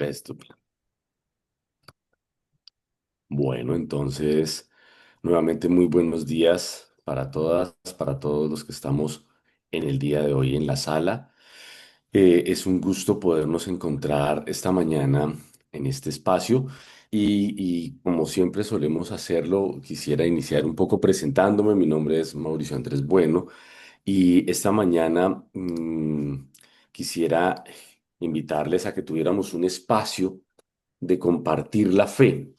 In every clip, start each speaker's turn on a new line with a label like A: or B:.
A: Estupendo. Bueno, entonces, nuevamente muy buenos días para todas, para todos los que estamos en el día de hoy en la sala. Es un gusto podernos encontrar esta mañana en este espacio y como siempre solemos hacerlo, quisiera iniciar un poco presentándome. Mi nombre es Mauricio Andrés Bueno. Y esta mañana quisiera invitarles a que tuviéramos un espacio de compartir la fe.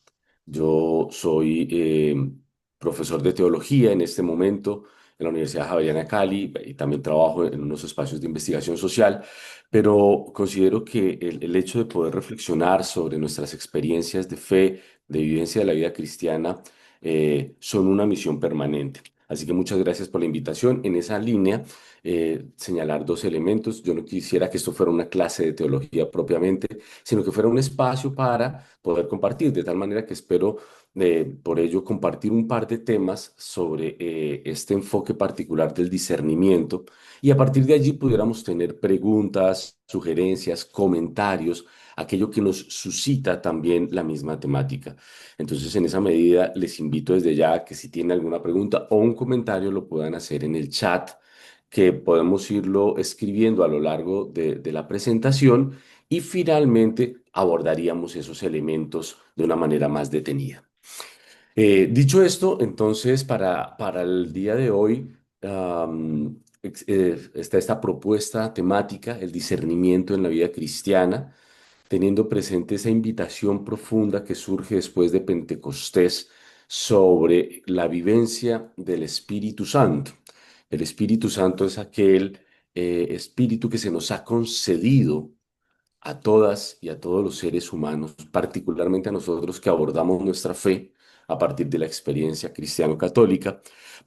A: Yo soy profesor de teología en este momento en la Universidad Javeriana de Cali y también trabajo en unos espacios de investigación social, pero considero que el hecho de poder reflexionar sobre nuestras experiencias de fe, de vivencia de la vida cristiana, son una misión permanente. Así que muchas gracias por la invitación. En esa línea, señalar dos elementos. Yo no quisiera que esto fuera una clase de teología propiamente, sino que fuera un espacio para poder compartir, de tal manera que espero por ello compartir un par de temas sobre este enfoque particular del discernimiento y a partir de allí pudiéramos tener preguntas, sugerencias, comentarios, aquello que nos suscita también la misma temática. Entonces, en esa medida, les invito desde ya a que si tienen alguna pregunta o un comentario lo puedan hacer en el chat, que podemos irlo escribiendo a lo largo de la presentación y finalmente abordaríamos esos elementos de una manera más detenida. Dicho esto, entonces, para el día de hoy está esta propuesta temática, el discernimiento en la vida cristiana, teniendo presente esa invitación profunda que surge después de Pentecostés sobre la vivencia del Espíritu Santo. El Espíritu Santo es aquel espíritu que se nos ha concedido a todas y a todos los seres humanos, particularmente a nosotros que abordamos nuestra fe a partir de la experiencia cristiano-católica,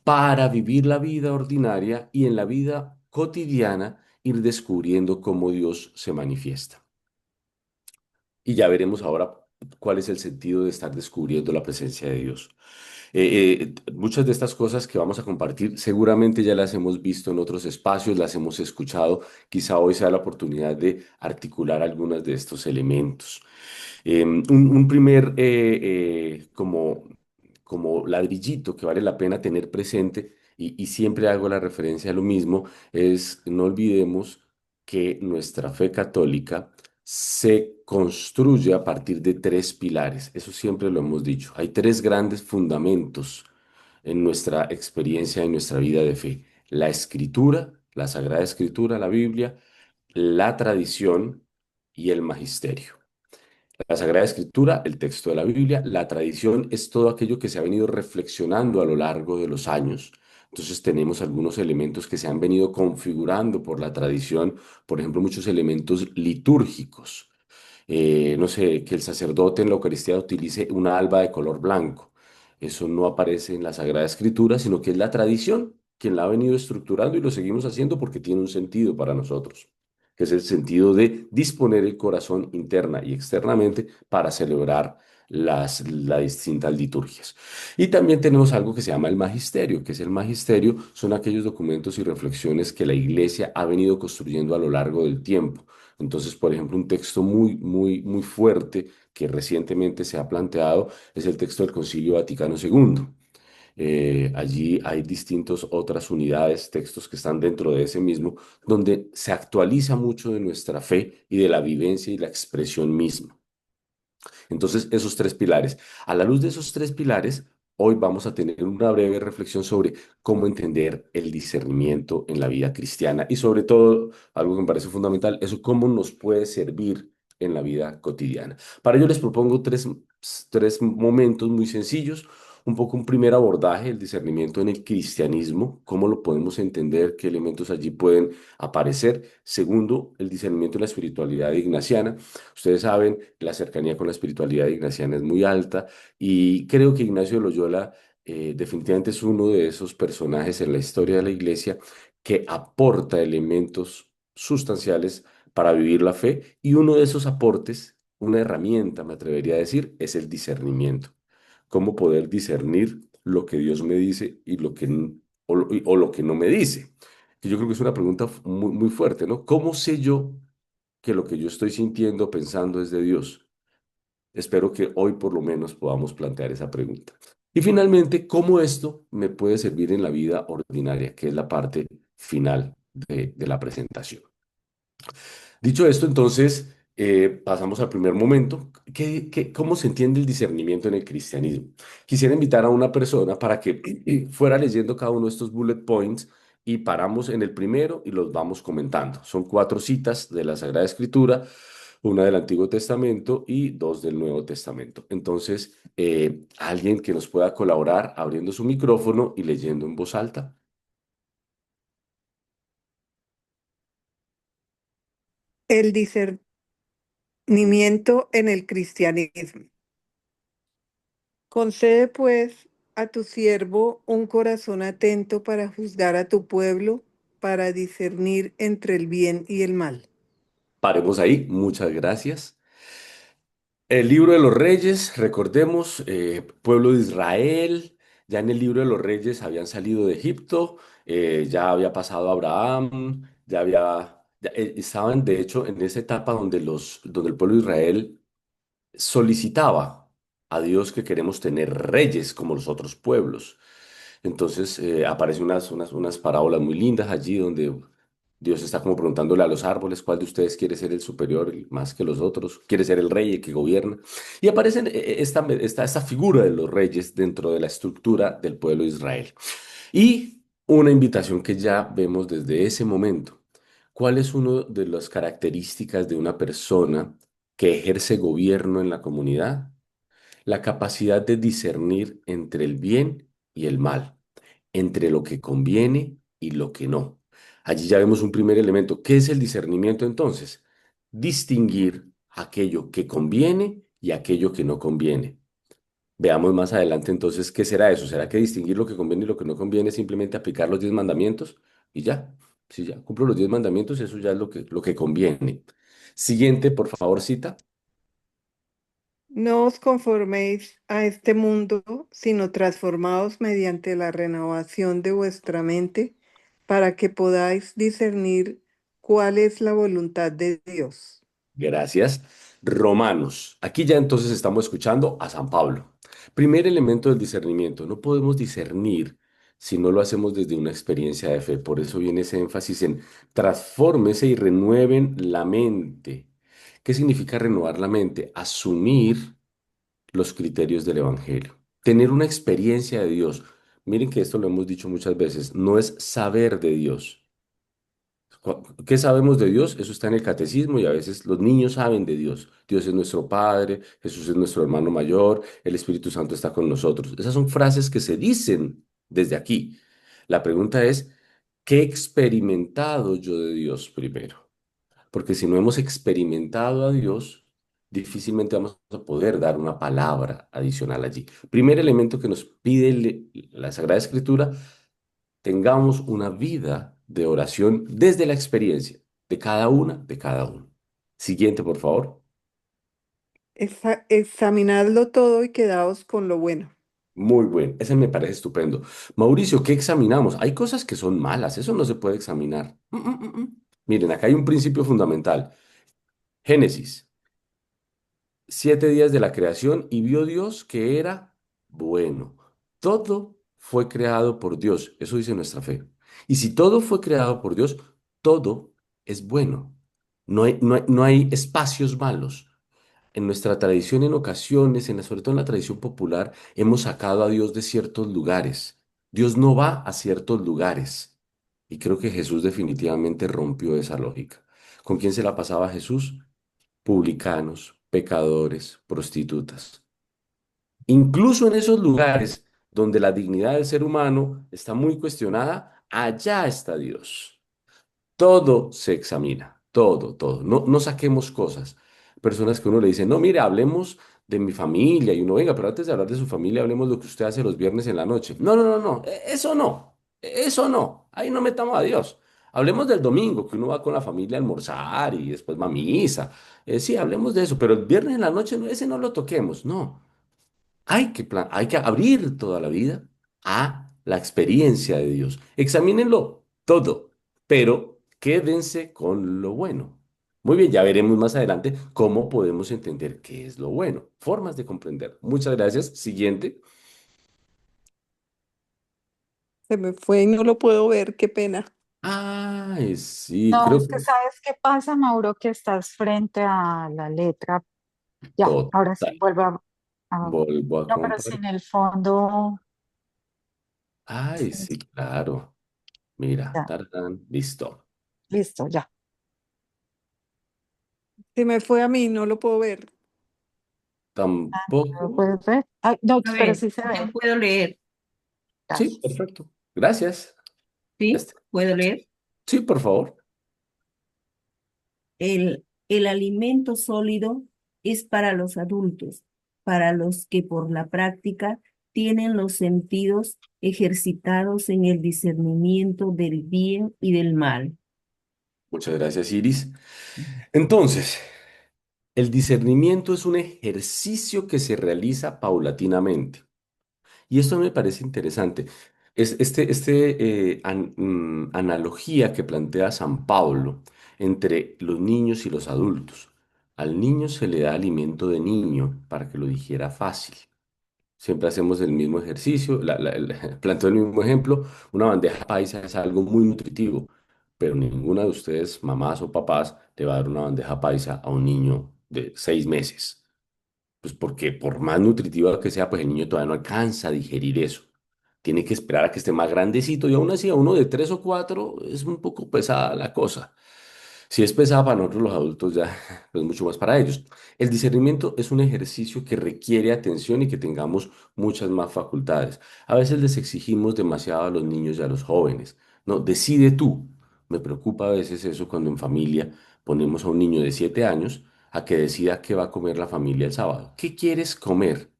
A: para vivir la vida ordinaria y en la vida cotidiana ir descubriendo cómo Dios se manifiesta. Y ya veremos ahora cuál es el sentido de estar descubriendo la presencia de Dios. Muchas de estas cosas que vamos a compartir seguramente ya las hemos visto en otros espacios, las hemos escuchado. Quizá hoy sea la oportunidad de articular algunos de estos elementos. Un primer como ladrillito que vale la pena tener presente, y siempre hago la referencia a lo mismo, es no olvidemos que nuestra fe católica se construye a partir de tres pilares. Eso siempre lo hemos dicho. Hay tres grandes fundamentos en nuestra experiencia, en nuestra vida de fe. La escritura, la Sagrada Escritura, la Biblia, la tradición y el magisterio. La Sagrada Escritura, el texto de la Biblia, la tradición es todo aquello que se ha venido reflexionando a lo largo de los años. Entonces tenemos algunos elementos que se han venido configurando por la tradición, por ejemplo, muchos elementos litúrgicos. No sé, que el sacerdote en la Eucaristía utilice una alba de color blanco. Eso no aparece en la Sagrada Escritura, sino que es la tradición quien la ha venido estructurando y lo seguimos haciendo porque tiene un sentido para nosotros, que es el sentido de disponer el corazón interna y externamente para celebrar las distintas liturgias. Y también tenemos algo que se llama el magisterio, que es el magisterio, son aquellos documentos y reflexiones que la Iglesia ha venido construyendo a lo largo del tiempo. Entonces, por ejemplo, un texto muy fuerte que recientemente se ha planteado es el texto del Concilio Vaticano II. Allí hay distintas otras unidades, textos que están dentro de ese mismo, donde se actualiza mucho de nuestra fe y de la vivencia y la expresión misma. Entonces, esos tres pilares. A la luz de esos tres pilares, hoy vamos a tener una breve reflexión sobre cómo entender el discernimiento en la vida cristiana y sobre todo, algo que me parece fundamental, eso cómo nos puede servir en la vida cotidiana. Para ello les propongo tres momentos muy sencillos. Un poco un primer abordaje, el discernimiento en el cristianismo, cómo lo podemos entender, qué elementos allí pueden aparecer. Segundo, el discernimiento en la espiritualidad ignaciana. Ustedes saben, la cercanía con la espiritualidad ignaciana es muy alta y creo que Ignacio de Loyola definitivamente es uno de esos personajes en la historia de la iglesia que aporta elementos sustanciales para vivir la fe y uno de esos aportes, una herramienta, me atrevería a decir, es el discernimiento. Cómo poder discernir lo que Dios me dice y lo que, o lo que no me dice. Que yo creo que es una pregunta muy fuerte, ¿no? ¿Cómo sé yo que lo que yo estoy sintiendo, pensando es de Dios? Espero que hoy por lo menos podamos plantear esa pregunta. Y finalmente, ¿cómo esto me puede servir en la vida ordinaria, que es la parte final de la presentación? Dicho esto, entonces, pasamos al primer momento. ¿Cómo se entiende el discernimiento en el cristianismo? Quisiera invitar a una persona para que fuera leyendo cada uno de estos bullet points y paramos en el primero y los vamos comentando. Son cuatro citas de la Sagrada Escritura, una del Antiguo Testamento y dos del Nuevo Testamento. Entonces, alguien que nos pueda colaborar abriendo su micrófono y leyendo en voz alta.
B: El discernimiento en el cristianismo. Concede, pues, a tu siervo un corazón atento para juzgar a tu pueblo, para discernir entre el bien y el mal.
A: Paremos ahí. Muchas gracias. El libro de los reyes, recordemos, pueblo de Israel, ya en el libro de los reyes habían salido de Egipto, ya había pasado Abraham, estaban de hecho en esa etapa donde el pueblo de Israel solicitaba a Dios que queremos tener reyes como los otros pueblos. Entonces aparecen unas parábolas muy lindas allí donde Dios está como preguntándole a los árboles cuál de ustedes quiere ser el superior más que los otros, quiere ser el rey el que gobierna. Y aparece esta figura de los reyes dentro de la estructura del pueblo de Israel. Y una invitación que ya vemos desde ese momento. ¿Cuál es una de las características de una persona que ejerce gobierno en la comunidad? La capacidad de discernir entre el bien y el mal, entre lo que conviene y lo que no. Allí ya vemos un primer elemento. ¿Qué es el discernimiento entonces? Distinguir aquello que conviene y aquello que no conviene. Veamos más adelante entonces qué será eso. ¿Será que distinguir lo que conviene y lo que no conviene es simplemente aplicar los 10 mandamientos? Y ya, si ya cumplo los 10 mandamientos, eso ya es lo que conviene. Siguiente, por favor, cita.
B: No os conforméis a este mundo, sino transformaos mediante la renovación de vuestra mente, para que podáis discernir cuál es la voluntad de Dios.
A: Gracias. Romanos. Aquí ya entonces estamos escuchando a San Pablo. Primer elemento del discernimiento. No podemos discernir si no lo hacemos desde una experiencia de fe. Por eso viene ese énfasis en transfórmese y renueven la mente. ¿Qué significa renovar la mente? Asumir los criterios del Evangelio. Tener una experiencia de Dios. Miren que esto lo hemos dicho muchas veces. No es saber de Dios. ¿Qué sabemos de Dios? Eso está en el catecismo y a veces los niños saben de Dios. Dios es nuestro Padre, Jesús es nuestro hermano mayor, el Espíritu Santo está con nosotros. Esas son frases que se dicen desde aquí. La pregunta es, ¿qué he experimentado yo de Dios primero? Porque si no hemos experimentado a Dios, difícilmente vamos a poder dar una palabra adicional allí. Primer elemento que nos pide la Sagrada Escritura, tengamos una vida de oración desde la experiencia de cada una, de cada uno. Siguiente, por favor.
B: Examinadlo todo y quedaos con lo bueno.
A: Muy bien, ese me parece estupendo. Mauricio, ¿qué examinamos? Hay cosas que son malas, eso no se puede examinar. Miren, acá hay un principio fundamental. Génesis, 7 días de la creación y vio Dios que era bueno. Todo fue creado por Dios, eso dice nuestra fe. Y si todo fue creado por Dios, todo es bueno. No hay espacios malos. En nuestra tradición, en ocasiones, sobre todo en la tradición popular, hemos sacado a Dios de ciertos lugares. Dios no va a ciertos lugares. Y creo que Jesús definitivamente rompió esa lógica. ¿Con quién se la pasaba Jesús? Publicanos, pecadores, prostitutas. Incluso en esos lugares donde la dignidad del ser humano está muy cuestionada, allá está Dios. Todo se examina, todo. No saquemos cosas. Personas que uno le dice, no, mire, hablemos de mi familia. Y uno, venga, pero antes de hablar de su familia, hablemos de lo que usted hace los viernes en la noche. No, eso no, eso no. Ahí no metamos a Dios. Hablemos del domingo, que uno va con la familia a almorzar y después va a misa. Sí, hablemos de eso, pero el viernes en la noche, ese no lo toquemos. No, hay que abrir toda la vida a la experiencia de Dios. Examínenlo todo, pero quédense con lo bueno. Muy bien, ya veremos más adelante cómo podemos entender qué es lo bueno, formas de comprender. Muchas gracias. Siguiente.
B: Se me fue y no lo puedo ver, qué pena.
A: Ay, sí,
C: No,
A: creo
C: es que
A: que
C: ¿sabes qué pasa, Mauro? Que estás frente a la letra. Ya, ahora sí,
A: total. Vuelvo a
C: No, pero si
A: compartir.
C: en el fondo,
A: Ay,
C: sí,
A: sí, claro. Mira,
C: ya,
A: tardan, listo.
C: listo, ya.
B: Se me fue a mí, no lo puedo ver.
A: Tampoco.
C: ¿Lo puedes ver? Ay, no,
D: A
C: pero
D: ver,
C: sí se
D: yo
C: ve.
D: puedo leer,
A: Sí,
C: Gracias.
A: perfecto. Gracias. Ya
D: ¿sí?
A: está.
D: Puedo leer.
A: Sí, por favor.
D: El alimento sólido es para los adultos, para los que por la práctica tienen los sentidos ejercitados en el discernimiento del bien y del mal.
A: Muchas gracias, Iris. Entonces, el discernimiento es un ejercicio que se realiza paulatinamente. Y esto me parece interesante. Es analogía que plantea San Pablo entre los niños y los adultos. Al niño se le da alimento de niño para que lo digiera fácil. Siempre hacemos el mismo ejercicio, planteo el mismo ejemplo. Una bandeja paisa es algo muy nutritivo, pero ninguna de ustedes, mamás o papás, le va a dar una bandeja paisa a un niño de 6 meses. Pues porque por más nutritiva que sea, pues el niño todavía no alcanza a digerir eso. Tiene que esperar a que esté más grandecito y aún así a uno de 3 o 4 es un poco pesada la cosa. Si es pesada para nosotros los adultos ya, pues mucho más para ellos. El discernimiento es un ejercicio que requiere atención y que tengamos muchas más facultades. A veces les exigimos demasiado a los niños y a los jóvenes. No, decide tú. Me preocupa a veces eso cuando en familia ponemos a un niño de 7 años a que decida qué va a comer la familia el sábado. ¿Qué quieres comer?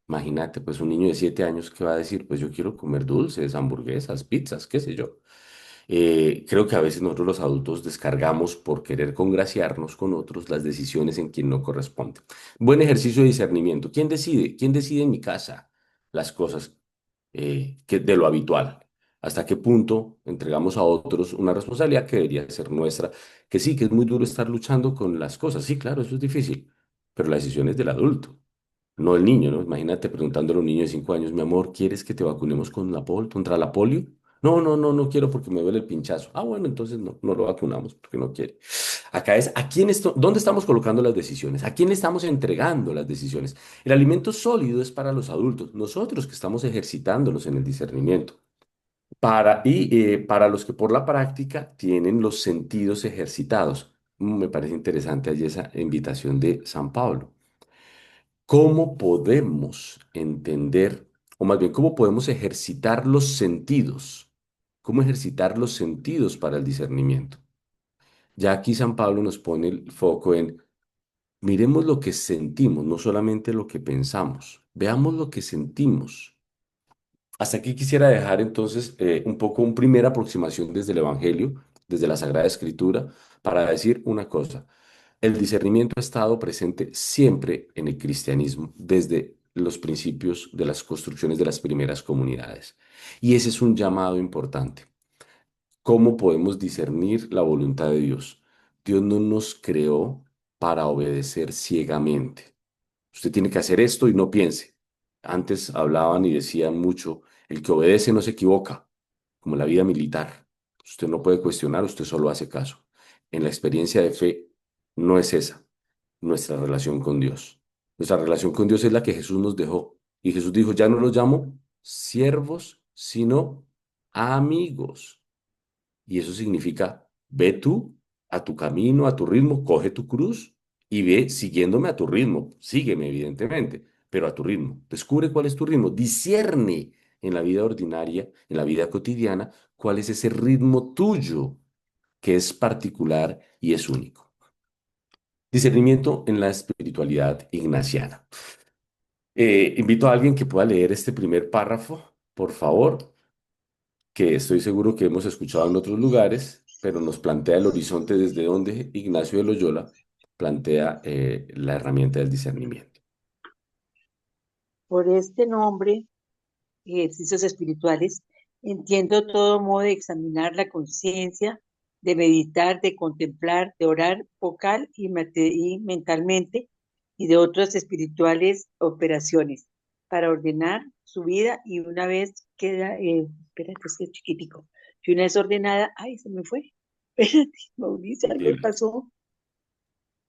A: Imagínate, pues un niño de 7 años que va a decir, pues yo quiero comer dulces, hamburguesas, pizzas, qué sé yo. Creo que a veces nosotros los adultos descargamos por querer congraciarnos con otros las decisiones en quien no corresponde. Buen ejercicio de discernimiento. ¿Quién decide? ¿Quién decide en mi casa las cosas de lo habitual? ¿Hasta qué punto entregamos a otros una responsabilidad que debería ser nuestra? Que sí, que es muy duro estar luchando con las cosas. Sí, claro, eso es difícil, pero la decisión es del adulto. No el niño, ¿no? Imagínate preguntándole a un niño de 5 años, mi amor, ¿quieres que te vacunemos contra la polio? No, no, no, no quiero porque me duele el pinchazo. Ah, bueno, entonces no, no lo vacunamos porque no quiere. Acá es, ¿dónde estamos colocando las decisiones? ¿A quién le estamos entregando las decisiones? El alimento sólido es para los adultos, nosotros que estamos ejercitándonos en el discernimiento. Para los que por la práctica tienen los sentidos ejercitados. Me parece interesante allí esa invitación de San Pablo. ¿Cómo podemos entender, o más bien, cómo podemos ejercitar los sentidos? ¿Cómo ejercitar los sentidos para el discernimiento? Ya aquí San Pablo nos pone el foco en, miremos lo que sentimos, no solamente lo que pensamos, veamos lo que sentimos. Hasta aquí quisiera dejar entonces un poco una primera aproximación desde el Evangelio, desde la Sagrada Escritura, para decir una cosa. El discernimiento ha estado presente siempre en el cristianismo, desde los principios de las construcciones de las primeras comunidades. Y ese es un llamado importante. ¿Cómo podemos discernir la voluntad de Dios? Dios no nos creó para obedecer ciegamente. Usted tiene que hacer esto y no piense. Antes hablaban y decían mucho, el que obedece no se equivoca, como la vida militar. Usted no puede cuestionar, usted solo hace caso. En la experiencia de fe no es esa nuestra relación con Dios. Nuestra relación con Dios es la que Jesús nos dejó. Y Jesús dijo, ya no los llamo siervos, sino amigos. Y eso significa, ve tú a tu camino, a tu ritmo, coge tu cruz y ve siguiéndome a tu ritmo. Sígueme, evidentemente, pero a tu ritmo. Descubre cuál es tu ritmo. Discierne en la vida ordinaria, en la vida cotidiana, cuál es ese ritmo tuyo que es particular y es único. Discernimiento en la espiritualidad ignaciana. Invito a alguien que pueda leer este primer párrafo, por favor, que estoy seguro que hemos escuchado en otros lugares, pero nos plantea el horizonte desde donde Ignacio de Loyola plantea la herramienta del discernimiento.
E: Por este nombre, ejercicios espirituales, entiendo todo modo de examinar la conciencia de meditar, de contemplar, de orar vocal y mentalmente y de otras espirituales operaciones para ordenar su vida y una vez queda, espérate, es que es chiquitico, y una vez ordenada, ay, se me fue, espérate, Mauricio, algo
A: Tranquila.
E: pasó,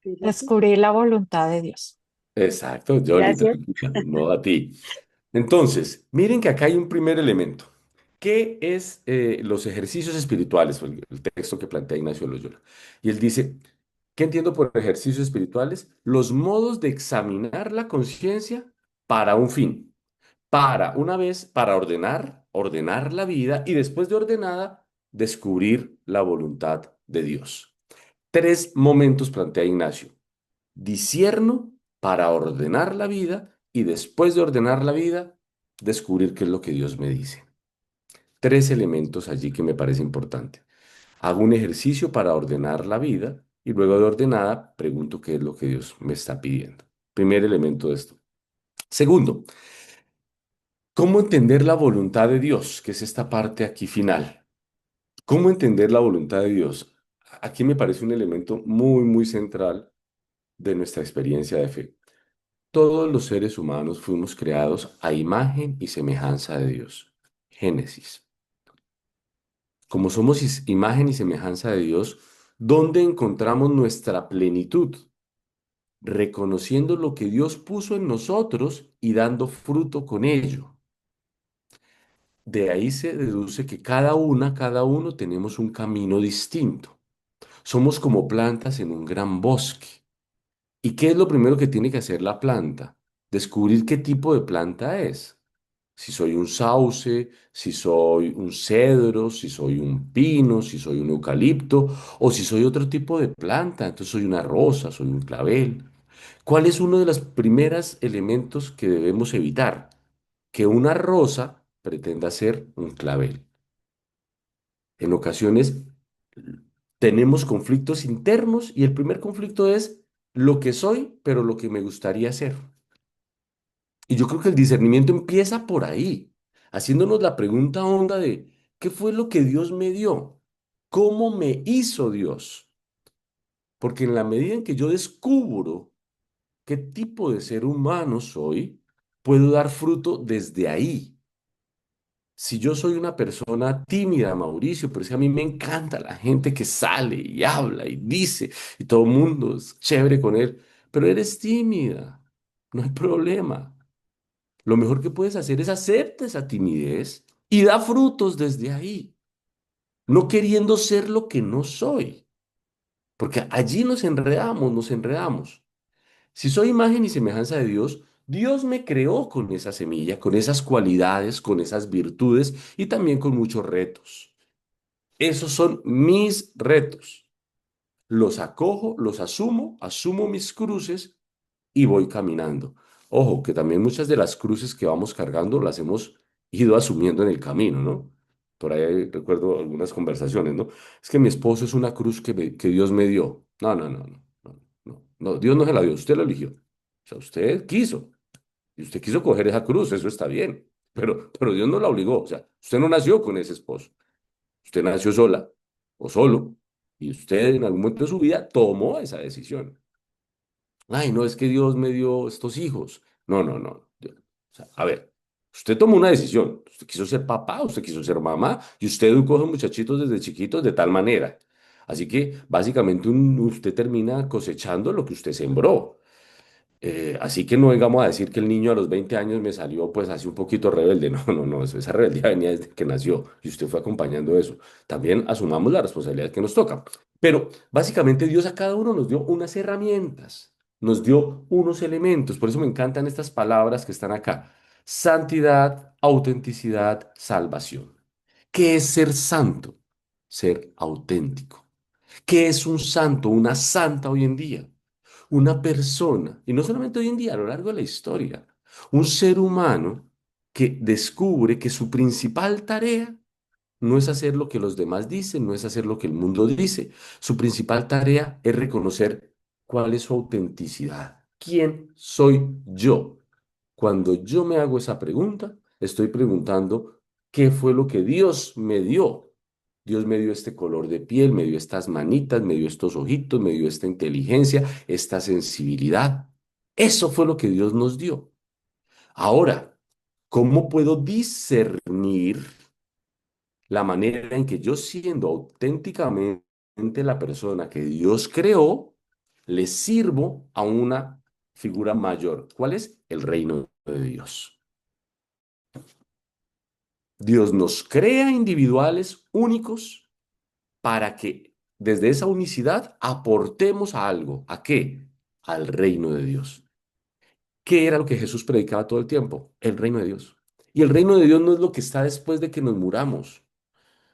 E: espérate,
C: Descubrir la voluntad de Dios.
A: Exacto, Yoli,
E: gracias.
A: tranquila, no a ti. Entonces, miren que acá hay un primer elemento. ¿Qué es los ejercicios espirituales? Fue el texto que plantea Ignacio Loyola. Y él dice, ¿qué entiendo por ejercicios espirituales? Los modos de examinar la conciencia para un fin. Para, una vez, para ordenar la vida y después de ordenada, descubrir la voluntad de Dios. Tres momentos plantea Ignacio. Discierno para ordenar la vida y después de ordenar la vida, descubrir qué es lo que Dios me dice. Tres elementos allí que me parece importante. Hago un ejercicio para ordenar la vida y luego de ordenada pregunto qué es lo que Dios me está pidiendo. Primer elemento de esto. Segundo, ¿cómo entender la voluntad de Dios? Que es esta parte aquí final. ¿Cómo entender la voluntad de Dios? Aquí me parece un elemento muy, muy central de nuestra experiencia de fe. Todos los seres humanos fuimos creados a imagen y semejanza de Dios. Génesis. Como somos imagen y semejanza de Dios, ¿dónde encontramos nuestra plenitud? Reconociendo lo que Dios puso en nosotros y dando fruto con ello. De ahí se deduce que cada uno tenemos un camino distinto. Somos como plantas en un gran bosque. ¿Y qué es lo primero que tiene que hacer la planta? Descubrir qué tipo de planta es. Si soy un sauce, si soy un cedro, si soy un pino, si soy un eucalipto o si soy otro tipo de planta. Entonces soy una rosa, soy un clavel. ¿Cuál es uno de los primeros elementos que debemos evitar? Que una rosa pretenda ser un clavel. En ocasiones tenemos conflictos internos y el primer conflicto es lo que soy, pero lo que me gustaría ser. Y yo creo que el discernimiento empieza por ahí, haciéndonos la pregunta honda de, ¿qué fue lo que Dios me dio? ¿Cómo me hizo Dios? Porque en la medida en que yo descubro qué tipo de ser humano soy, puedo dar fruto desde ahí. Si yo soy una persona tímida, Mauricio, pero es que a mí me encanta la gente que sale y habla y dice, y todo el mundo es chévere con él, pero eres tímida, no hay problema. Lo mejor que puedes hacer es hacerte esa timidez y da frutos desde ahí, no queriendo ser lo que no soy, porque allí nos enredamos, nos enredamos. Si soy imagen y semejanza de Dios, Dios me creó con esa semilla, con esas cualidades, con esas virtudes y también con muchos retos. Esos son mis retos. Los acojo, los asumo, asumo mis cruces y voy caminando. Ojo, que también muchas de las cruces que vamos cargando las hemos ido asumiendo en el camino, ¿no? Por ahí recuerdo algunas conversaciones, ¿no? Es que mi esposo es una cruz que Dios me dio. No, no, no, no, no, no, no, Dios no se la dio, usted la eligió. O sea, usted quiso, y usted quiso coger esa cruz, eso está bien, pero Dios no la obligó. O sea, usted no nació con ese esposo, usted nació sola o solo, y usted en algún momento de su vida tomó esa decisión. Ay, no, es que Dios me dio estos hijos. No, no, no. O sea, a ver, usted tomó una decisión. Usted quiso ser papá, usted quiso ser mamá, y usted educó a esos muchachitos desde chiquitos de tal manera. Así que básicamente usted termina cosechando lo que usted sembró. Así que no vengamos a decir que el niño a los 20 años me salió pues así un poquito rebelde. No, no, no, esa rebeldía venía desde que nació y usted fue acompañando eso. También asumamos la responsabilidad que nos toca. Pero básicamente Dios a cada uno nos dio unas herramientas, nos dio unos elementos. Por eso me encantan estas palabras que están acá. Santidad, autenticidad, salvación. ¿Qué es ser santo? Ser auténtico. ¿Qué es un santo, una santa hoy en día? Una persona, y no solamente hoy en día, a lo largo de la historia, un ser humano que descubre que su principal tarea no es hacer lo que los demás dicen, no es hacer lo que el mundo dice. Su principal tarea es reconocer cuál es su autenticidad. ¿Quién soy yo? Cuando yo me hago esa pregunta, estoy preguntando qué fue lo que Dios me dio Dios me dio este color de piel, me dio estas manitas, me dio estos ojitos, me dio esta inteligencia, esta sensibilidad. Eso fue lo que Dios nos dio. Ahora, ¿cómo puedo discernir la manera en que yo, siendo auténticamente la persona que Dios creó, le sirvo a una figura mayor? ¿Cuál es? El reino de Dios. Dios nos crea individuales únicos para que desde esa unicidad aportemos a algo. ¿A qué? Al reino de Dios. ¿Qué era lo que Jesús predicaba todo el tiempo? El reino de Dios. Y el reino de Dios no es lo que está después de que nos muramos.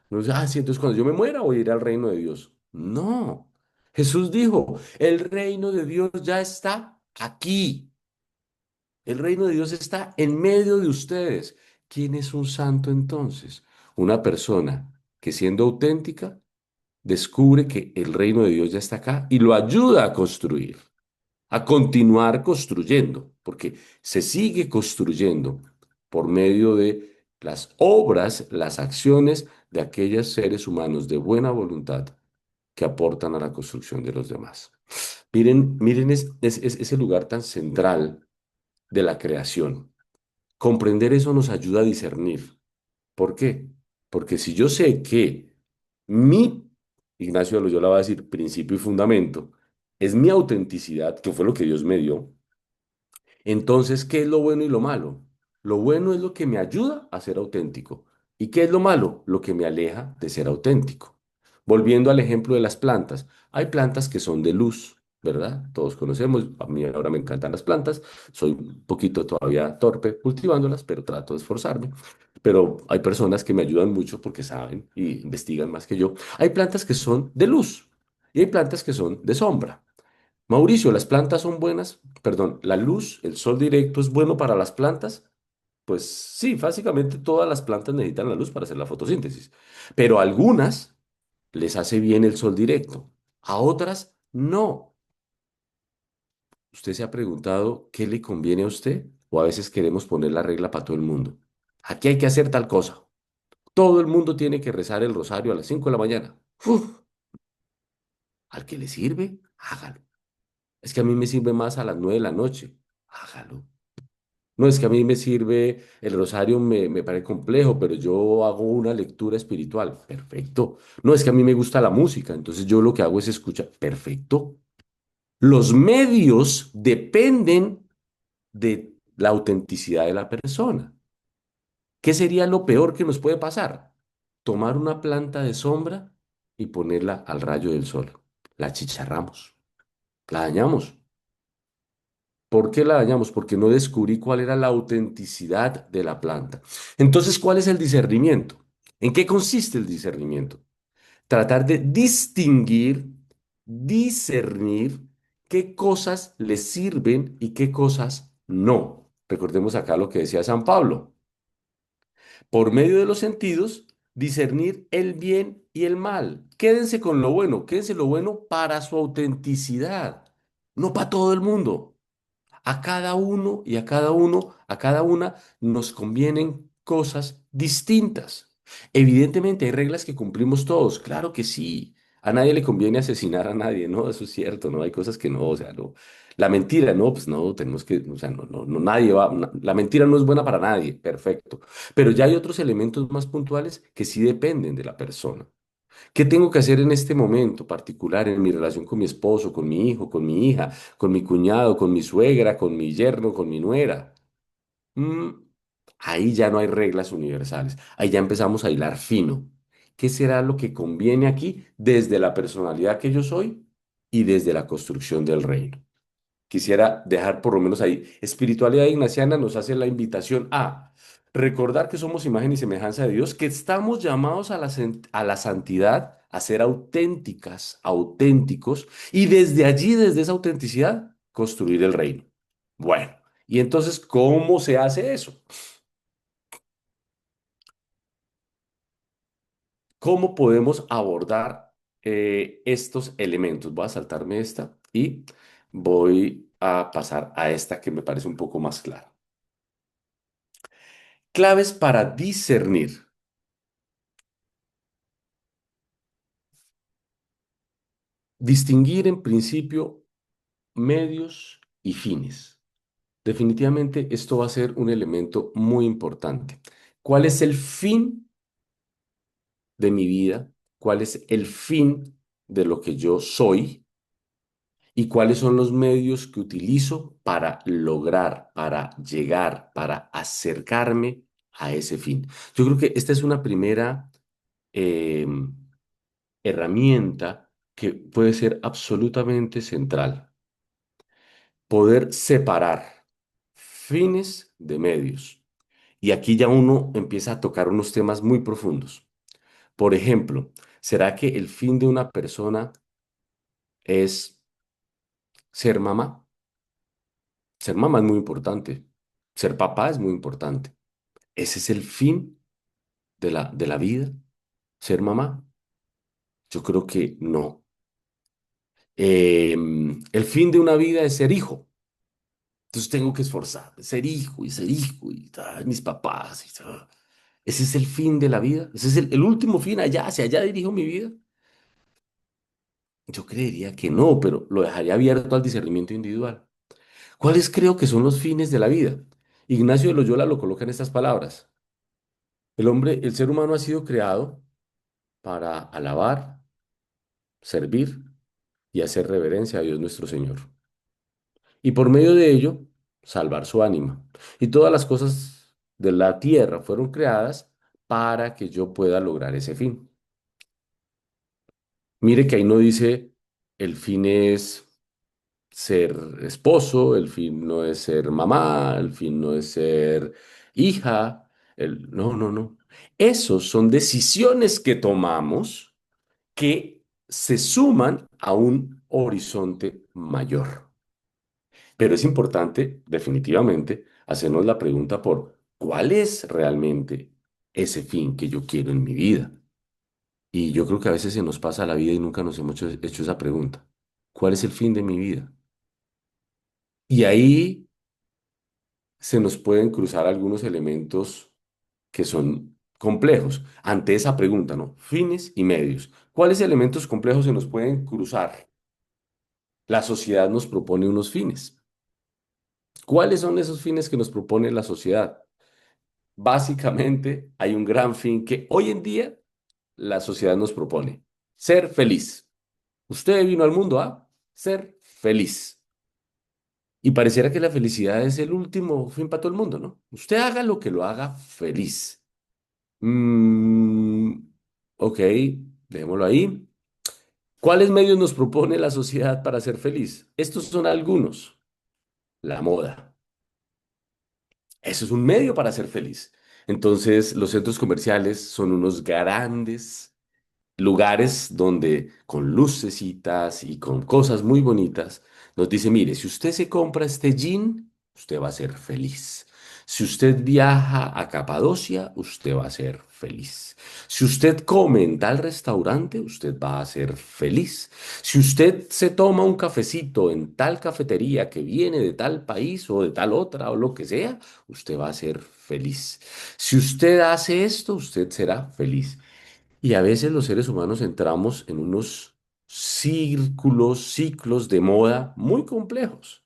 A: No es, sí, entonces cuando yo me muera voy a ir al reino de Dios. No. Jesús dijo, el reino de Dios ya está aquí. El reino de Dios está en medio de ustedes. ¿Quién es un santo entonces? Una persona que, siendo auténtica, descubre que el reino de Dios ya está acá y lo ayuda a construir, a continuar construyendo, porque se sigue construyendo por medio de las obras, las acciones de aquellos seres humanos de buena voluntad que aportan a la construcción de los demás. Miren ese lugar tan central de la creación. Comprender eso nos ayuda a discernir. ¿Por qué? Porque si yo sé que mi, Ignacio de Loyola va a decir, principio y fundamento, es mi autenticidad, que fue lo que Dios me dio, entonces, ¿qué es lo bueno y lo malo? Lo bueno es lo que me ayuda a ser auténtico. ¿Y qué es lo malo? Lo que me aleja de ser auténtico. Volviendo al ejemplo de las plantas, hay plantas que son de luz, ¿verdad? Todos conocemos, a mí ahora me encantan las plantas, soy un poquito todavía torpe cultivándolas, pero trato de esforzarme. Pero hay personas que me ayudan mucho porque saben y investigan más que yo. Hay plantas que son de luz y hay plantas que son de sombra. Mauricio, ¿las plantas son buenas? Perdón, ¿la luz, el sol directo es bueno para las plantas? Pues sí, básicamente todas las plantas necesitan la luz para hacer la fotosíntesis, pero a algunas les hace bien el sol directo, a otras no. ¿Usted se ha preguntado qué le conviene a usted? O a veces queremos poner la regla para todo el mundo. Aquí hay que hacer tal cosa. Todo el mundo tiene que rezar el rosario a las 5 de la mañana. Uf, al que le sirve, hágalo. Es que a mí me sirve más a las 9 de la noche. Hágalo. No, es que a mí me sirve, el rosario me parece complejo, pero yo hago una lectura espiritual. Perfecto. No, es que a mí me gusta la música, entonces yo lo que hago es escuchar. Perfecto. Los medios dependen de la autenticidad de la persona. ¿Qué sería lo peor que nos puede pasar? Tomar una planta de sombra y ponerla al rayo del sol. La achicharramos, la dañamos. ¿Por qué la dañamos? Porque no descubrí cuál era la autenticidad de la planta. Entonces, ¿cuál es el discernimiento? ¿En qué consiste el discernimiento? Tratar de distinguir, discernir qué cosas le sirven y qué cosas no. Recordemos acá lo que decía San Pablo. Por medio de los sentidos, discernir el bien y el mal. Quédense con lo bueno, quédense lo bueno para su autenticidad, no para todo el mundo. A cada uno y a cada uno, a cada una nos convienen cosas distintas. Evidentemente hay reglas que cumplimos todos, claro que sí. A nadie le conviene asesinar a nadie, ¿no? Eso es cierto, ¿no? Hay cosas que no, o sea, no. La mentira, no, pues no, tenemos que, o sea, no, nadie va, la mentira no es buena para nadie, perfecto. Pero ya hay otros elementos más puntuales que sí dependen de la persona. ¿Qué tengo que hacer en este momento particular en mi relación con mi esposo, con mi hijo, con mi hija, con mi cuñado, con mi suegra, con mi yerno, con mi nuera? Mm, ahí ya no hay reglas universales. Ahí ya empezamos a hilar fino. ¿Qué será lo que conviene aquí desde la personalidad que yo soy y desde la construcción del reino? Quisiera dejar por lo menos ahí. Espiritualidad ignaciana nos hace la invitación a recordar que somos imagen y semejanza de Dios, que estamos llamados a a la santidad, a ser auténticas, auténticos, y desde allí, desde esa autenticidad, construir el reino. Bueno, y entonces, ¿cómo se hace eso? ¿Cómo podemos abordar estos elementos? Voy a saltarme esta y voy a pasar a esta que me parece un poco más clara. Claves para discernir. Distinguir en principio medios y fines. Definitivamente esto va a ser un elemento muy importante. ¿Cuál es el fin de mi vida? ¿Cuál es el fin de lo que yo soy? ¿Y cuáles son los medios que utilizo para lograr, para llegar, para acercarme a ese fin? Yo creo que esta es una primera eh, herramienta que puede ser absolutamente central. Poder separar fines de medios. Y aquí ya uno empieza a tocar unos temas muy profundos. Por ejemplo, ¿será que el fin de una persona es ser mamá? Ser mamá es muy importante. Ser papá es muy importante. ¿Ese es el fin de la vida? ¿Ser mamá? Yo creo que no. El fin de una vida es ser hijo. Entonces tengo que esforzarme, ser hijo, y mis papás. ¿Ese es el fin de la vida? ¿Ese es el último fin allá? ¿Hacia allá dirijo mi vida? Yo creería que no, pero lo dejaría abierto al discernimiento individual. ¿Cuáles creo que son los fines de la vida? Ignacio de Loyola lo coloca en estas palabras. El hombre, el ser humano ha sido creado para alabar, servir y hacer reverencia a Dios nuestro Señor. Y por medio de ello, salvar su ánima. Y todas las cosas de la tierra fueron creadas para que yo pueda lograr ese fin. Mire que ahí no dice el fin es ser esposo, el fin no es ser mamá, el fin no es ser hija, no, no, no. Esos son decisiones que tomamos que se suman a un horizonte mayor. Pero es importante, definitivamente, hacernos la pregunta por cuál es realmente ese fin que yo quiero en mi vida. Y yo creo que a veces se nos pasa la vida y nunca nos hemos hecho esa pregunta. ¿Cuál es el fin de mi vida? Y ahí se nos pueden cruzar algunos elementos que son complejos. Ante esa pregunta, ¿no? Fines y medios. ¿Cuáles elementos complejos se nos pueden cruzar? La sociedad nos propone unos fines. ¿Cuáles son esos fines que nos propone la sociedad? Básicamente, hay un gran fin que hoy en día la sociedad nos propone. Ser feliz. Usted vino al mundo a ser feliz. Y pareciera que la felicidad es el último fin para todo el mundo, ¿no? Usted haga lo que lo haga feliz. Mm, ok, dejémoslo ahí. ¿Cuáles medios nos propone la sociedad para ser feliz? Estos son algunos. La moda. Eso es un medio para ser feliz. Entonces, los centros comerciales son unos grandes lugares donde con lucecitas y con cosas muy bonitas nos dice, mire, si usted se compra este jean, usted va a ser feliz. Si usted viaja a Capadocia, usted va a ser feliz. Si usted come en tal restaurante, usted va a ser feliz. Si usted se toma un cafecito en tal cafetería que viene de tal país o de tal otra o lo que sea, usted va a ser feliz. Si usted hace esto, usted será feliz. Y a veces los seres humanos entramos en unos círculos, ciclos de moda muy complejos.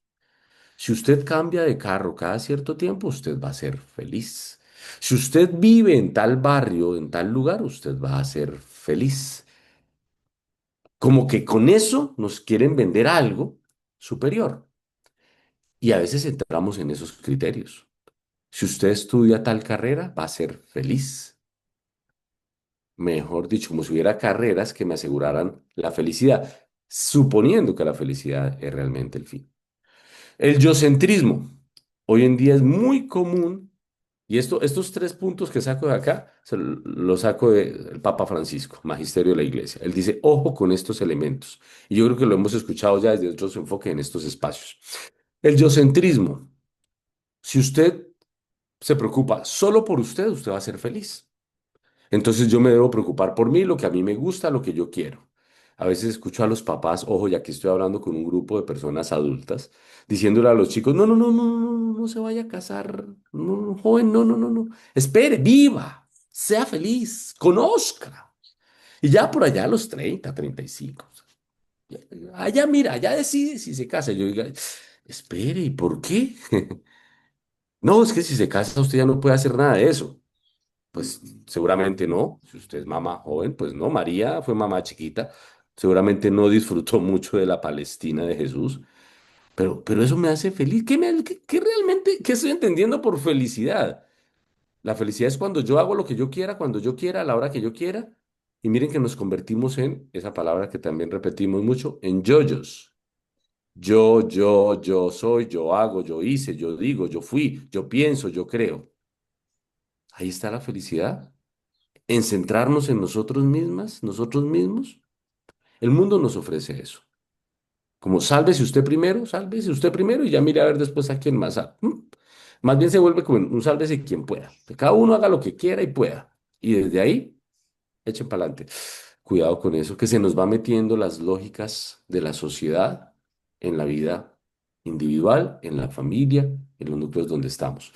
A: Si usted cambia de carro cada cierto tiempo, usted va a ser feliz. Si usted vive en tal barrio, en tal lugar, usted va a ser feliz. Como que con eso nos quieren vender algo superior. Y a veces entramos en esos criterios. Si usted estudia tal carrera, va a ser feliz. Mejor dicho, como si hubiera carreras que me aseguraran la felicidad, suponiendo que la felicidad es realmente el fin. El yocentrismo. Hoy en día es muy común, y estos tres puntos que saco de acá, los saco del Papa Francisco, Magisterio de la Iglesia. Él dice, ojo con estos elementos. Y yo creo que lo hemos escuchado ya desde otros enfoques en estos espacios. El yocentrismo. Si usted se preocupa solo por usted, usted va a ser feliz. Entonces yo me debo preocupar por mí, lo que a mí me gusta, lo que yo quiero. A veces escucho a los papás, ojo, ya que estoy hablando con un grupo de personas adultas, diciéndole a los chicos, no, no, no, no, no, no, no se vaya a casar, no, no, joven, no, no, no, no, espere, viva, sea feliz, conozca. Y ya por allá a los 30, 35. Allá mira, allá decide si se casa. Yo diga, espere, ¿y por qué? No, es que si se casa usted ya no puede hacer nada de eso. Pues seguramente no. Si usted es mamá joven, pues no. María fue mamá chiquita. Seguramente no disfrutó mucho de la Palestina de Jesús. Pero eso me hace feliz. ¿Qué realmente, qué estoy entendiendo por felicidad? La felicidad es cuando yo hago lo que yo quiera, cuando yo quiera, a la hora que yo quiera. Y miren que nos convertimos en, esa palabra que también repetimos mucho, en yoyos. Yo soy, yo hago, yo hice, yo digo, yo fui, yo pienso, yo creo. Ahí está la felicidad. En centrarnos en nosotros mismas, nosotros mismos. El mundo nos ofrece eso. Como sálvese usted primero y ya mire a ver después a quién más. Más bien se vuelve como un sálvese quien pueda. Que cada uno haga lo que quiera y pueda. Y desde ahí, echen para adelante. Cuidado con eso, que se nos va metiendo las lógicas de la sociedad en la vida individual, en la familia, en los núcleos donde estamos.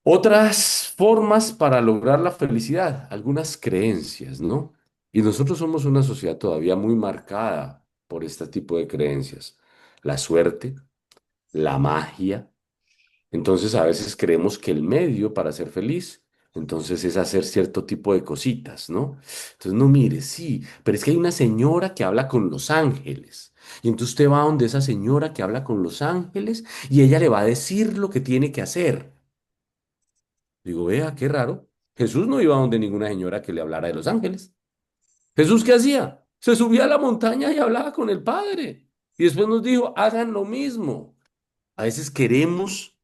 A: Otras formas para lograr la felicidad, algunas creencias, ¿no? Y nosotros somos una sociedad todavía muy marcada por este tipo de creencias. La suerte, la magia. Entonces a veces creemos que el medio para ser feliz, entonces es hacer cierto tipo de cositas, ¿no? Entonces, no mire, sí, pero es que hay una señora que habla con los ángeles. Y entonces usted va donde esa señora que habla con los ángeles y ella le va a decir lo que tiene que hacer. Digo, vea, qué raro. Jesús no iba donde ninguna señora que le hablara de los ángeles. ¿Jesús qué hacía? Se subía a la montaña y hablaba con el Padre. Y después nos dijo, hagan lo mismo. A veces queremos,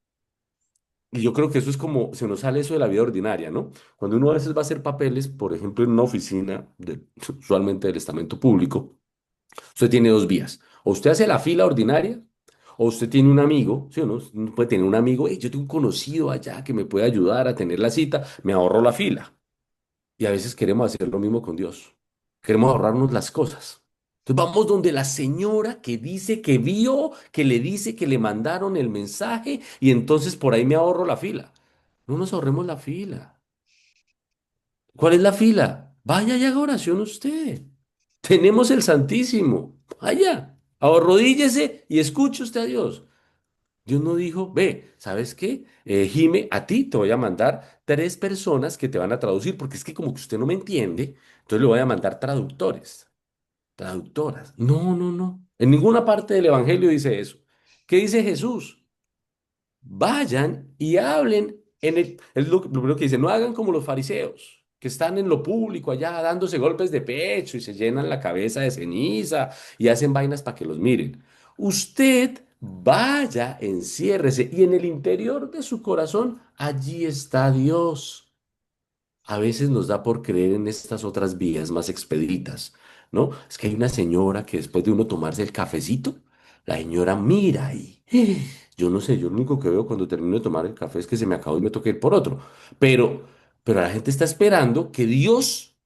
A: y yo creo que eso es como, se nos sale eso de la vida ordinaria, ¿no? Cuando uno a veces va a hacer papeles, por ejemplo, en una oficina, usualmente del estamento público, usted tiene dos vías. O usted hace la fila ordinaria, o usted tiene un amigo, ¿sí o no? Uno puede tener un amigo, yo tengo un conocido allá que me puede ayudar a tener la cita, me ahorro la fila. Y a veces queremos hacer lo mismo con Dios. Queremos ahorrarnos las cosas. Entonces vamos donde la señora que dice que vio, que le dice que le mandaron el mensaje y entonces por ahí me ahorro la fila. No nos ahorremos la fila. ¿Cuál es la fila? Vaya y haga oración usted. Tenemos el Santísimo. Vaya, arrodíllese y escuche usted a Dios. Dios no dijo, ve, ¿sabes qué? Jime, a ti te voy a mandar tres personas que te van a traducir, porque es que como que usted no me entiende, entonces le voy a mandar traductores, traductoras. No, no, no. En ninguna parte del Evangelio dice eso. ¿Qué dice Jesús? Vayan y hablen es lo primero que dice, no hagan como los fariseos, que están en lo público allá dándose golpes de pecho y se llenan la cabeza de ceniza y hacen vainas para que los miren. Usted vaya, enciérrese y en el interior de su corazón, allí está Dios. A veces nos da por creer en estas otras vías más expeditas, ¿no? Es que hay una señora que después de uno tomarse el cafecito, la señora mira y yo no sé, yo lo único que veo cuando termino de tomar el café es que se me acabó y me toca ir por otro. Pero, pero la gente está esperando que Dios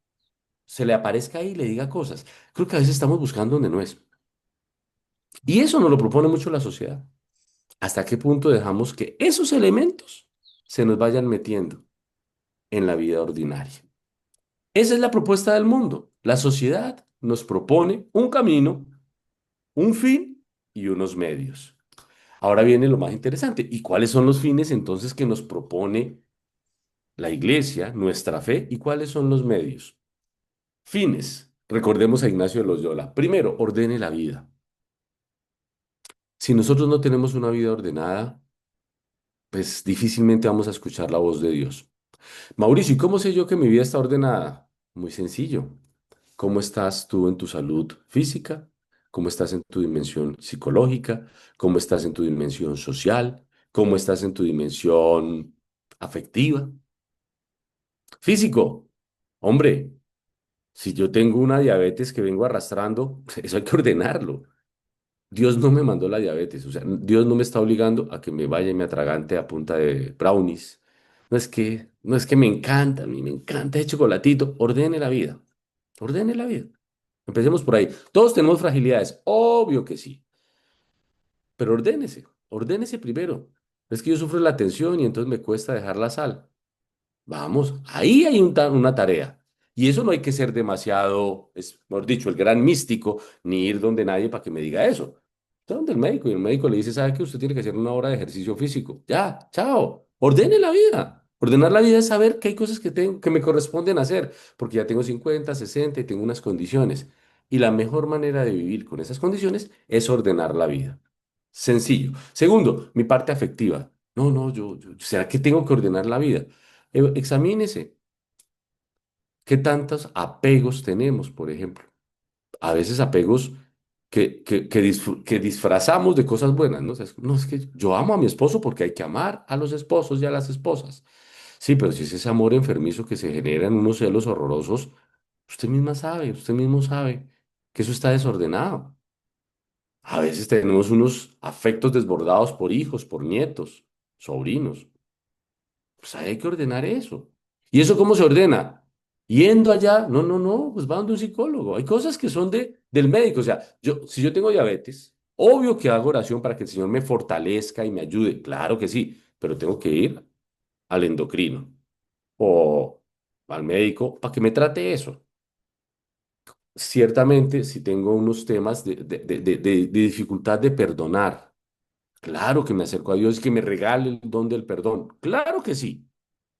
A: se le aparezca ahí y le diga cosas. Creo que a veces estamos buscando donde no es. Y eso nos lo propone mucho la sociedad. ¿Hasta qué punto dejamos que esos elementos se nos vayan metiendo en la vida ordinaria? Esa es la propuesta del mundo. La sociedad nos propone un camino, un fin y unos medios. Ahora viene lo más interesante. ¿Y cuáles son los fines entonces que nos propone la iglesia, nuestra fe? ¿Y cuáles son los medios? Fines. Recordemos a Ignacio de Loyola. Primero, ordene la vida. Si nosotros no tenemos una vida ordenada, pues difícilmente vamos a escuchar la voz de Dios. Mauricio, ¿y cómo sé yo que mi vida está ordenada? Muy sencillo. ¿Cómo estás tú en tu salud física? ¿Cómo estás en tu dimensión psicológica? ¿Cómo estás en tu dimensión social? ¿Cómo estás en tu dimensión afectiva? Físico. Hombre, si yo tengo una diabetes que vengo arrastrando, eso hay que ordenarlo. Dios no me mandó la diabetes, o sea, Dios no me está obligando a que me vaya y me atragante a punta de brownies. No es que me encanta, a mí me encanta el chocolatito. Ordene la vida, ordene la vida. Empecemos por ahí. Todos tenemos fragilidades, obvio que sí, pero ordénese primero. Es que yo sufro la tensión y entonces me cuesta dejar la sal. Vamos, ahí hay una tarea. Y eso no hay que ser demasiado, es, mejor dicho, el gran místico, ni ir donde nadie para que me diga eso. Está donde el médico y el médico le dice, ¿sabe que usted tiene que hacer una hora de ejercicio físico? Ya, chao. Ordene la vida. Ordenar la vida es saber que hay cosas que tengo, que me corresponden hacer, porque ya tengo 50, 60 y tengo unas condiciones. Y la mejor manera de vivir con esas condiciones es ordenar la vida. Sencillo. Segundo, mi parte afectiva. No, no, ¿será que tengo que ordenar la vida? Examínese. ¿Qué tantos apegos tenemos, por ejemplo? A veces apegos que disfrazamos de cosas buenas, ¿no? O sea, no, es que yo amo a mi esposo porque hay que amar a los esposos y a las esposas. Sí, pero si es ese amor enfermizo que se genera en unos celos horrorosos, usted misma sabe, usted mismo sabe que eso está desordenado. A veces tenemos unos afectos desbordados por hijos, por nietos, sobrinos. Pues ahí hay que ordenar eso. ¿Y eso cómo se ordena? Yendo allá, no, no, no, pues va donde un psicólogo. Hay cosas que son del médico. O sea, si yo tengo diabetes, obvio que hago oración para que el Señor me fortalezca y me ayude. Claro que sí, pero tengo que ir al endocrino o al médico para que me trate eso. Ciertamente, si tengo unos temas de dificultad de perdonar, claro que me acerco a Dios y que me regale el don del perdón. Claro que sí.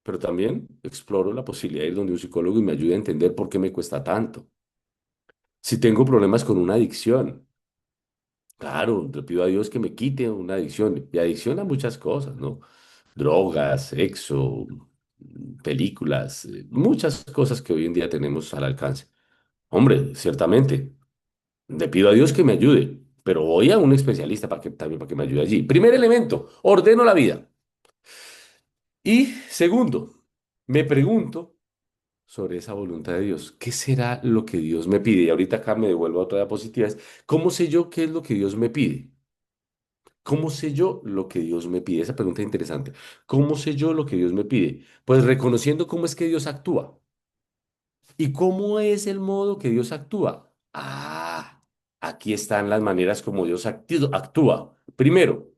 A: Pero también exploro la posibilidad de ir donde un psicólogo y me ayude a entender por qué me cuesta tanto. Si tengo problemas con una adicción, claro, le pido a Dios que me quite una adicción. Y adicción a muchas cosas, ¿no? Drogas, sexo, películas, muchas cosas que hoy en día tenemos al alcance. Hombre, ciertamente, le pido a Dios que me ayude, pero voy a un especialista también para que me ayude allí. Primer elemento, ordeno la vida. Y segundo, me pregunto sobre esa voluntad de Dios. ¿Qué será lo que Dios me pide? Y ahorita acá me devuelvo a otra diapositiva. ¿Cómo sé yo qué es lo que Dios me pide? ¿Cómo sé yo lo que Dios me pide? Esa pregunta es interesante. ¿Cómo sé yo lo que Dios me pide? Pues reconociendo cómo es que Dios actúa. ¿Y cómo es el modo que Dios actúa? Ah, aquí están las maneras como Dios actúa. Primero,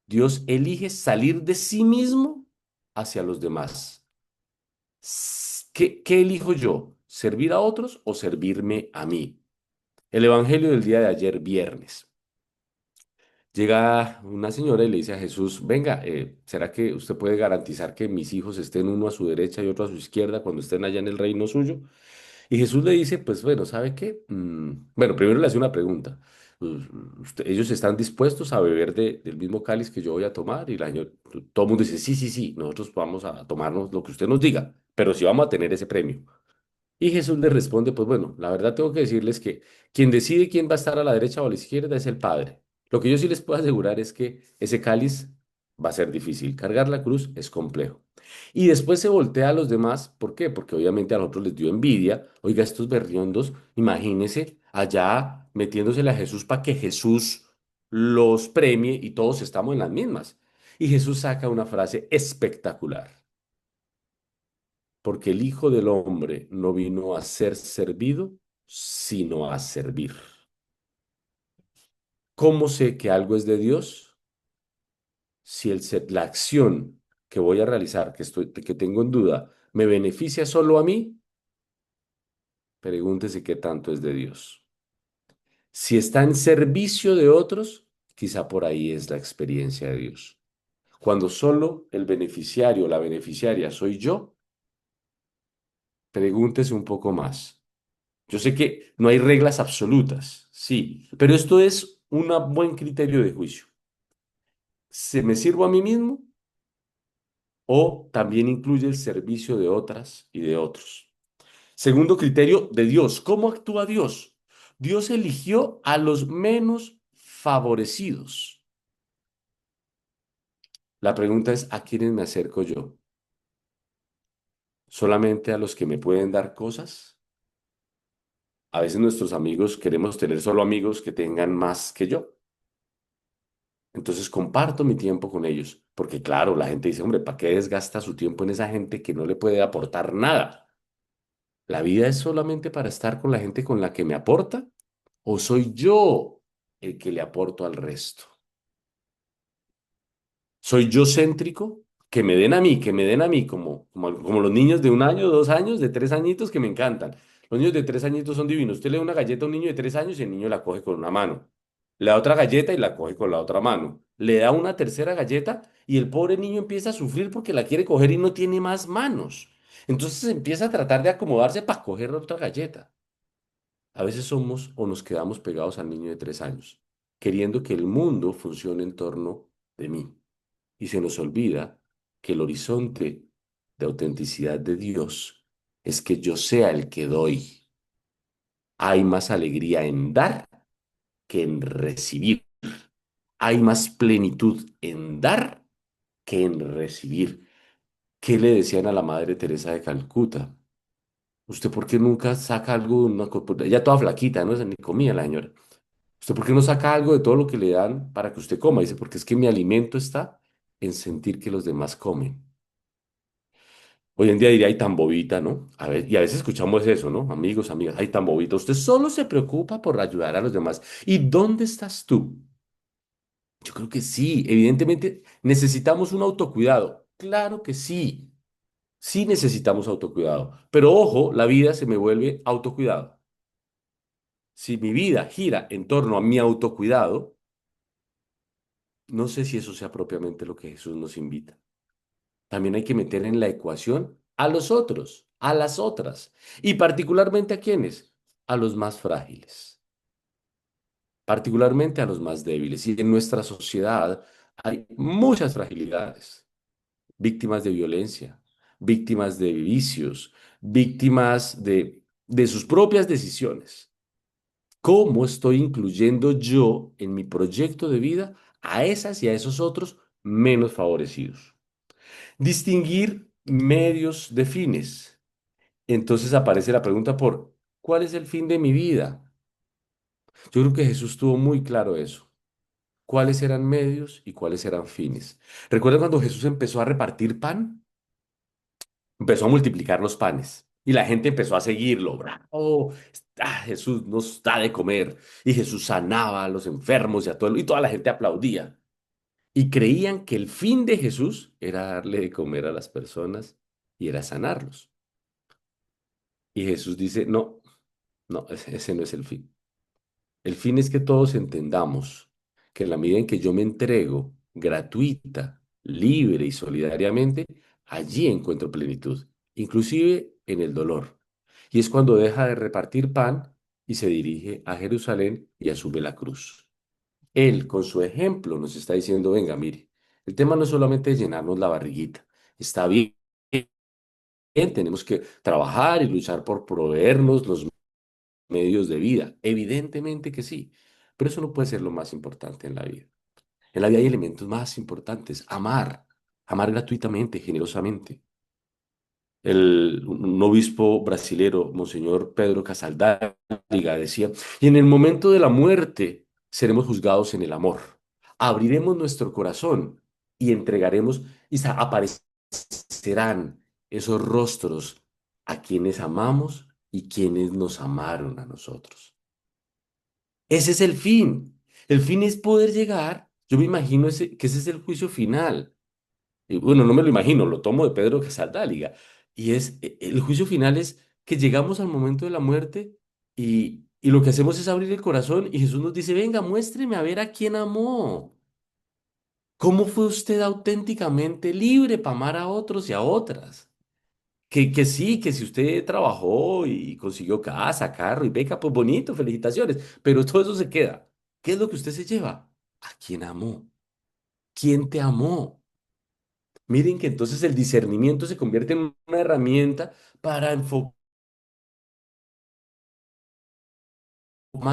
A: Dios elige salir de sí mismo hacia los demás. ¿Qué elijo yo? ¿Servir a otros o servirme a mí? El Evangelio del día de ayer, viernes. Llega una señora y le dice a Jesús, venga, ¿será que usted puede garantizar que mis hijos estén uno a su derecha y otro a su izquierda cuando estén allá en el reino suyo? Y Jesús le dice, pues bueno, ¿sabe qué? Bueno, primero le hace una pregunta. ¿Ellos están dispuestos a beber del mismo cáliz que yo voy a tomar? Y la señora, todo el mundo dice, sí, sí, sí, nosotros vamos a tomarnos lo que usted nos diga, pero sí vamos a tener ese premio. Y Jesús le responde, pues bueno, la verdad tengo que decirles que quien decide quién va a estar a la derecha o a la izquierda es el Padre. Lo que yo sí les puedo asegurar es que ese cáliz va a ser difícil. Cargar la cruz es complejo. Y después se voltea a los demás. ¿Por qué? Porque obviamente a nosotros les dio envidia. Oiga, estos berriondos, imagínense allá metiéndosele a Jesús para que Jesús los premie y todos estamos en las mismas. Y Jesús saca una frase espectacular porque el Hijo del Hombre no vino a ser servido, sino a servir. ¿Cómo sé que algo es de Dios? Si la acción que voy a realizar, que tengo en duda, me beneficia solo a mí, pregúntese qué tanto es de Dios. Si está en servicio de otros, quizá por ahí es la experiencia de Dios. Cuando solo el beneficiario o la beneficiaria soy yo, pregúntese un poco más. Yo sé que no hay reglas absolutas, sí, pero esto es un buen criterio de juicio. ¿Se me sirvo a mí mismo o también incluye el servicio de otras y de otros? Segundo criterio de Dios. ¿Cómo actúa Dios? Dios eligió a los menos favorecidos. La pregunta es, ¿a quiénes me acerco yo? ¿Solamente a los que me pueden dar cosas? A veces nuestros amigos queremos tener solo amigos que tengan más que yo. Entonces comparto mi tiempo con ellos, porque claro, la gente dice, hombre, ¿para qué desgasta su tiempo en esa gente que no le puede aportar nada? ¿La vida es solamente para estar con la gente con la que me aporta? ¿O soy yo el que le aporto al resto? ¿Soy yo céntrico que me den a mí, que me den a mí, como los niños de 1 año, 2 años, de 3 añitos que me encantan. Los niños de 3 añitos son divinos. Usted le da una galleta a un niño de 3 años y el niño la coge con una mano. Le da otra galleta y la coge con la otra mano. Le da una tercera galleta y el pobre niño empieza a sufrir porque la quiere coger y no tiene más manos. Entonces empieza a tratar de acomodarse para coger otra galleta. A veces somos o nos quedamos pegados al niño de 3 años, queriendo que el mundo funcione en torno de mí. Y se nos olvida que el horizonte de autenticidad de Dios es que yo sea el que doy. Hay más alegría en dar que en recibir. Hay más plenitud en dar que en recibir. ¿Qué le decían a la Madre Teresa de Calcuta? ¿Usted por qué nunca saca algo de una ella toda flaquita, no? Ni comía la señora. ¿Usted por qué no saca algo de todo lo que le dan para que usted coma? Dice, porque es que mi alimento está en sentir que los demás comen. Hoy en día diría, ay, tan bobita, ¿no? Y a veces escuchamos eso, ¿no? Amigos, amigas, ay, tan bobita. Usted solo se preocupa por ayudar a los demás. ¿Y dónde estás tú? Yo creo que sí, evidentemente necesitamos un autocuidado. Claro que sí, sí necesitamos autocuidado. Pero ojo, la vida se me vuelve autocuidado. Si mi vida gira en torno a mi autocuidado, no sé si eso sea propiamente lo que Jesús nos invita. También hay que meter en la ecuación a los otros, a las otras, y particularmente a quienes, a los más frágiles, particularmente a los más débiles. Y en nuestra sociedad hay muchas fragilidades, víctimas de violencia, víctimas de vicios, víctimas de sus propias decisiones. ¿Cómo estoy incluyendo yo en mi proyecto de vida a esas y a esos otros menos favorecidos? Distinguir medios de fines. Entonces aparece la pregunta por, ¿cuál es el fin de mi vida? Yo creo que Jesús tuvo muy claro eso. ¿Cuáles eran medios y cuáles eran fines? ¿Recuerdan cuando Jesús empezó a repartir pan? Empezó a multiplicar los panes y la gente empezó a seguirlo. ¡Bravo! Jesús nos da de comer. Y Jesús sanaba a los enfermos y a todo, y toda la gente aplaudía. Y creían que el fin de Jesús era darle de comer a las personas y era sanarlos. Y Jesús dice, no, no, ese no es el fin. El fin es que todos entendamos que en la medida en que yo me entrego gratuita, libre y solidariamente, allí encuentro plenitud, inclusive en el dolor. Y es cuando deja de repartir pan y se dirige a Jerusalén y asume la cruz. Él, con su ejemplo, nos está diciendo, venga, mire, el tema no es solamente llenarnos la barriguita, está bien, tenemos que trabajar y luchar por proveernos los medios de vida, evidentemente que sí, pero eso no puede ser lo más importante en la vida. En la vida hay elementos más importantes, amar, amar gratuitamente, generosamente. Un obispo brasilero, Monseñor Pedro Casaldáliga, decía, y en el momento de la muerte seremos juzgados en el amor. Abriremos nuestro corazón y entregaremos y aparecerán esos rostros a quienes amamos y quienes nos amaron a nosotros. Ese es el fin. El fin es poder llegar. Yo me imagino que ese es el juicio final. Y bueno, no me lo imagino, lo tomo de Pedro Casaldáliga. Y el juicio final es que llegamos al momento de la muerte y lo que hacemos es abrir el corazón y Jesús nos dice, venga, muéstreme a ver a quién amó. ¿Cómo fue usted auténticamente libre para amar a otros y a otras? Que sí, que si usted trabajó y consiguió casa, carro y beca, pues bonito, felicitaciones, pero todo eso se queda. ¿Qué es lo que usted se lleva? ¿A quién amó? ¿Quién te amó? Miren que entonces el discernimiento se convierte en una herramienta para enfocar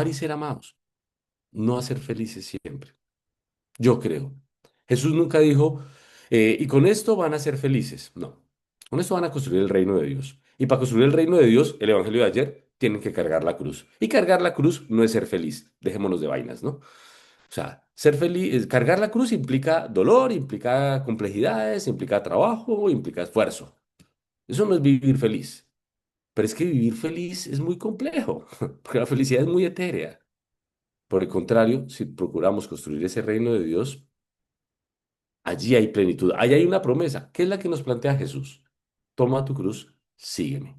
A: y ser amados, no a ser felices siempre. Yo creo. Jesús nunca dijo, y con esto van a ser felices. No, con esto van a construir el reino de Dios. Y para construir el reino de Dios, el evangelio de ayer, tienen que cargar la cruz. Y cargar la cruz no es ser feliz. Dejémonos de vainas, ¿no? O sea, ser feliz, cargar la cruz implica dolor, implica complejidades, implica trabajo, implica esfuerzo. Eso no es vivir feliz. Pero es que vivir feliz es muy complejo, porque la felicidad es muy etérea. Por el contrario, si procuramos construir ese reino de Dios, Allí hay plenitud, allí hay una promesa. ¿Qué es la que nos plantea Jesús? Toma tu cruz, sígueme.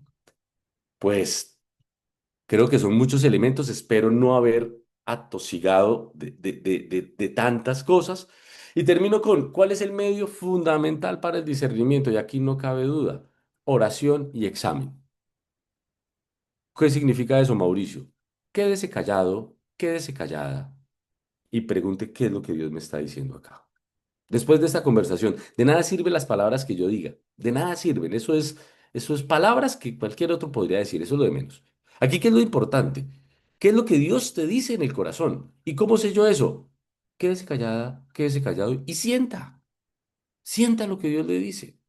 A: Pues creo que son muchos elementos, espero no haber atosigado de tantas cosas. Y termino con, ¿cuál es el medio fundamental para el discernimiento? Y aquí no cabe duda, oración y examen. ¿Qué significa eso, Mauricio? Quédese callado, quédese callada y pregunte qué es lo que Dios me está diciendo acá. Después de esta conversación, de nada sirven las palabras que yo diga, de nada sirven, eso es palabras que cualquier otro podría decir, eso es lo de menos. Aquí, ¿qué es lo importante? ¿Qué es lo que Dios te dice en el corazón? ¿Y cómo sé yo eso? Quédese callada, quédese callado y sienta, sienta lo que Dios le dice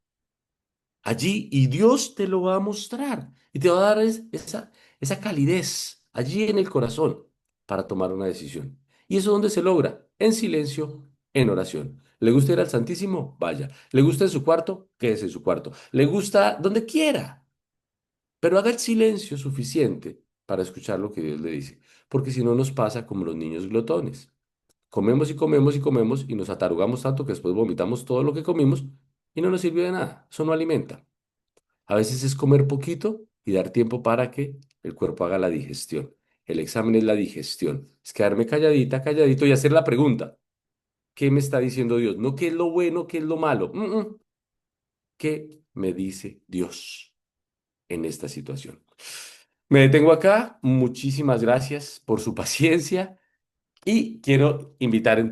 A: allí y Dios te lo va a mostrar y te va a dar esa calidez allí en el corazón para tomar una decisión. ¿Y eso dónde se logra? En silencio, en oración. ¿Le gusta ir al Santísimo? Vaya. ¿Le gusta en su cuarto? Quédese en su cuarto. ¿Le gusta donde quiera? Pero haga el silencio suficiente para escuchar lo que Dios le dice. Porque si no nos pasa como los niños glotones. Comemos y comemos y comemos y nos atarugamos tanto que después vomitamos todo lo que comimos y no nos sirvió de nada. Eso no alimenta. A veces es comer poquito y dar tiempo para que el cuerpo haga la digestión. El examen es la digestión. Es quedarme calladita, calladito y hacer la pregunta. ¿Qué me está diciendo Dios? No qué es lo bueno, qué es lo malo. ¿Qué me dice Dios en esta situación? Me detengo acá. Muchísimas gracias por su paciencia y quiero invitar entonces